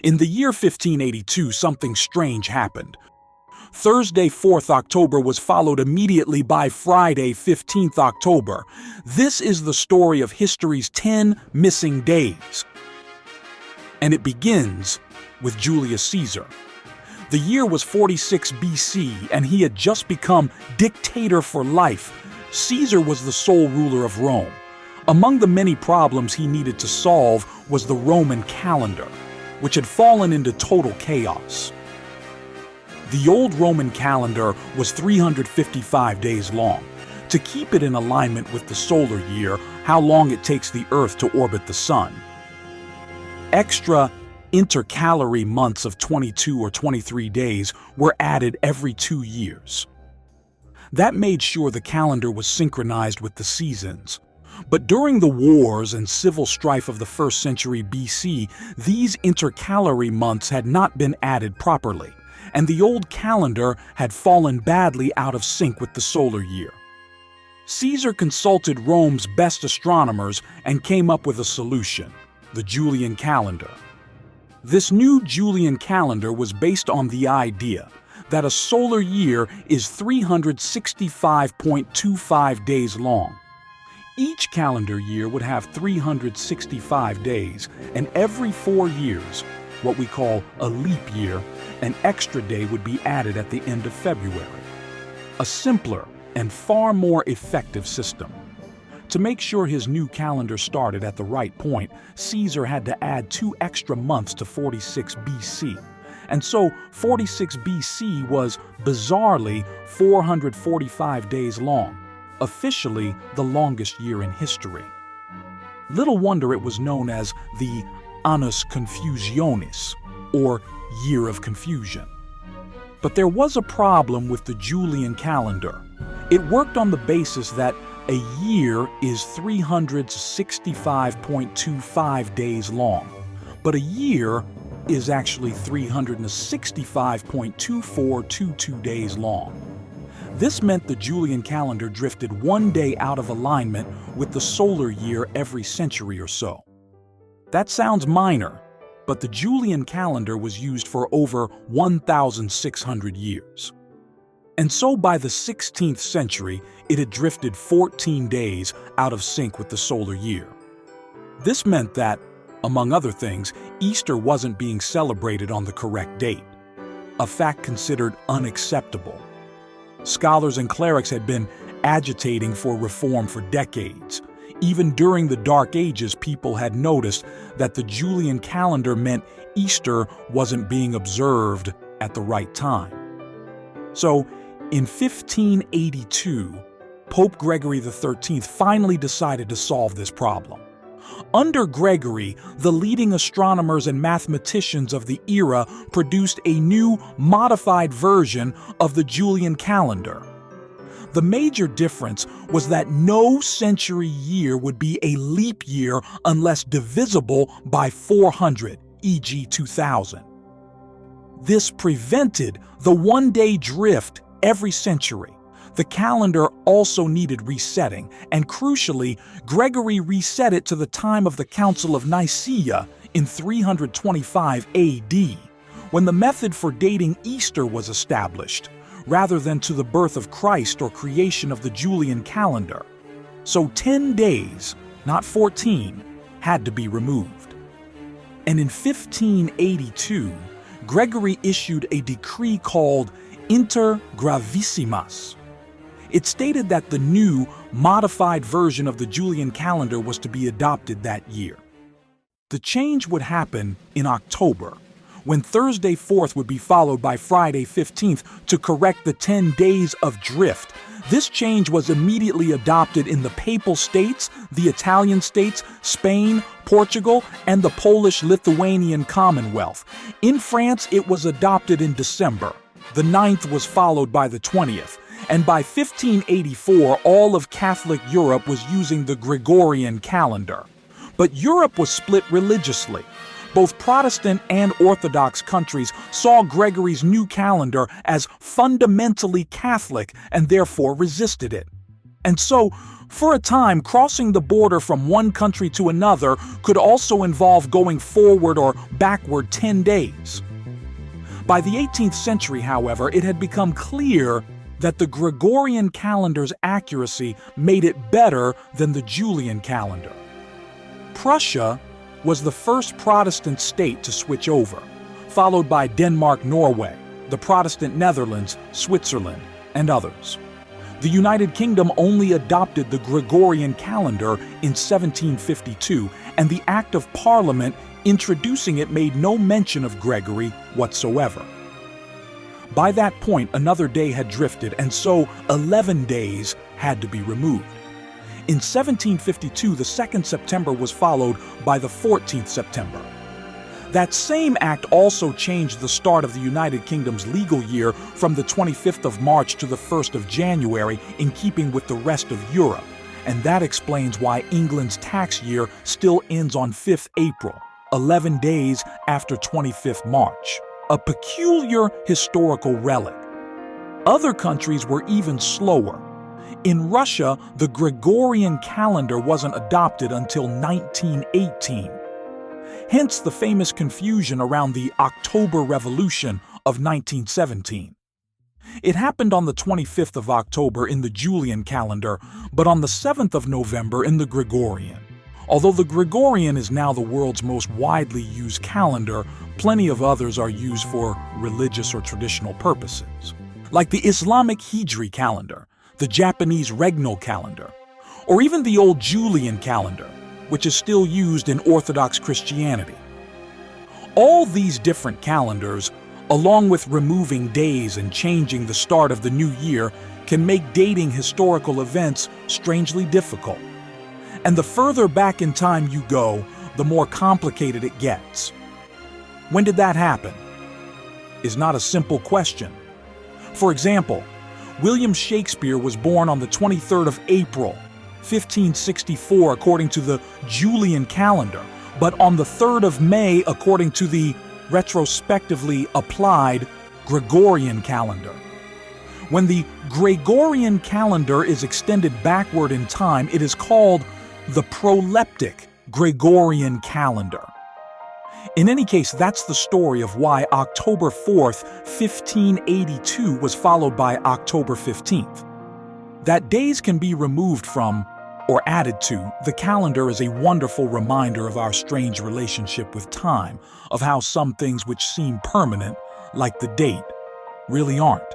In the year 1582, something strange happened. Thursday, 4th October was followed immediately by Friday, 15th October. This is the story of history's 10 missing days. And it begins with Julius Caesar. The year was 46 BC, and he had just become dictator for life. Caesar was the sole ruler of Rome. Among the many problems he needed to solve was the Roman calendar, which had fallen into total chaos. The old Roman calendar was 355 days long. To keep it in alignment with the solar year, how long it takes the Earth to orbit the Sun. Extra intercalary months of 22 or 23 days were added every 2 years. That made sure the calendar was synchronized with the seasons. But during the wars and civil strife of the 1st century BC, these intercalary months had not been added properly, and the old calendar had fallen badly out of sync with the solar year. Caesar consulted Rome's best astronomers and came up with a solution: the Julian calendar. This new Julian calendar was based on the idea that a solar year is 365.25 days long. Each calendar year would have 365 days, and every 4 years, what we call a leap year, an extra day would be added at the end of February. A simpler and far more effective system. To make sure his new calendar started at the right point, Caesar had to add 2 extra months to 46 BC. And so 46 BC was, bizarrely, 445 days long. Officially the longest year in history. Little wonder it was known as the Annus Confusionis, or Year of Confusion. But there was a problem with the Julian calendar. It worked on the basis that a year is 365.25 days long, but a year is actually 365.2422 days long. This meant the Julian calendar drifted 1 day out of alignment with the solar year every century or so. That sounds minor, but the Julian calendar was used for over 1,600 years. And so by the 16th century, it had drifted 14 days out of sync with the solar year. This meant that, among other things, Easter wasn't being celebrated on the correct date, a fact considered unacceptable. Scholars and clerics had been agitating for reform for decades. Even during the Dark Ages, people had noticed that the Julian calendar meant Easter wasn't being observed at the right time. So, in 1582, Pope Gregory XIII finally decided to solve this problem. Under Gregory, the leading astronomers and mathematicians of the era produced a new, modified version of the Julian calendar. The major difference was that no century year would be a leap year unless divisible by 400, e.g. 2000. This prevented the one-day drift every century. The calendar also needed resetting, and crucially, Gregory reset it to the time of the Council of Nicaea in 325 AD, when the method for dating Easter was established, rather than to the birth of Christ or creation of the Julian calendar. So 10 days, not 14, had to be removed. And in 1582, Gregory issued a decree called Inter Gravissimas. It stated that the new, modified version of the Julian calendar was to be adopted that year. The change would happen in October, when Thursday 4th would be followed by Friday 15th to correct the 10 days of drift. This change was immediately adopted in the Papal States, the Italian states, Spain, Portugal, and the Polish-Lithuanian Commonwealth. In France, it was adopted in December. The 9th was followed by the 20th. And by 1584, all of Catholic Europe was using the Gregorian calendar. But Europe was split religiously. Both Protestant and Orthodox countries saw Gregory's new calendar as fundamentally Catholic and therefore resisted it. And so, For a time, crossing the border from one country to another could also involve going forward or backward 10 days. By the 18th century, however, it had become clear that the Gregorian calendar's accuracy made it better than the Julian calendar. Prussia was the first Protestant state to switch over, followed by Denmark, Norway, the Protestant Netherlands, Switzerland, and others. The United Kingdom only adopted the Gregorian calendar in 1752, and the Act of Parliament introducing it made no mention of Gregory whatsoever. By that point, another day had drifted, and so 11 days had to be removed. In 1752, the 2nd September was followed by the 14th September. That same act also changed the start of the United Kingdom's legal year from the 25th of March to the 1st of January, in keeping with the rest of Europe, and that explains why England's tax year still ends on 5th April, 11 days after 25th March. A peculiar historical relic. Other countries were even slower. In Russia, the Gregorian calendar wasn't adopted until 1918. Hence the famous confusion around the October Revolution of 1917. It happened on the 25th of October in the Julian calendar, but on the 7th of November in the Gregorian. Although the Gregorian is now the world's most widely used calendar, plenty of others are used for religious or traditional purposes, like the Islamic Hijri calendar, the Japanese regnal calendar, or even the old Julian calendar, which is still used in Orthodox Christianity. All these different calendars, along with removing days and changing the start of the new year, can make dating historical events strangely difficult. And the further back in time you go, the more complicated it gets. When did that happen? Is not a simple question. For example, William Shakespeare was born on the 23rd of April, 1564, according to the Julian calendar, but on the 3rd of May, according to the retrospectively applied Gregorian calendar. When the Gregorian calendar is extended backward in time, it is called the proleptic Gregorian calendar. In any case, that's the story of why October 4th, 1582 was followed by October 15th. That days can be removed from, or added to, the calendar is a wonderful reminder of our strange relationship with time, of how some things which seem permanent, like the date, really aren't.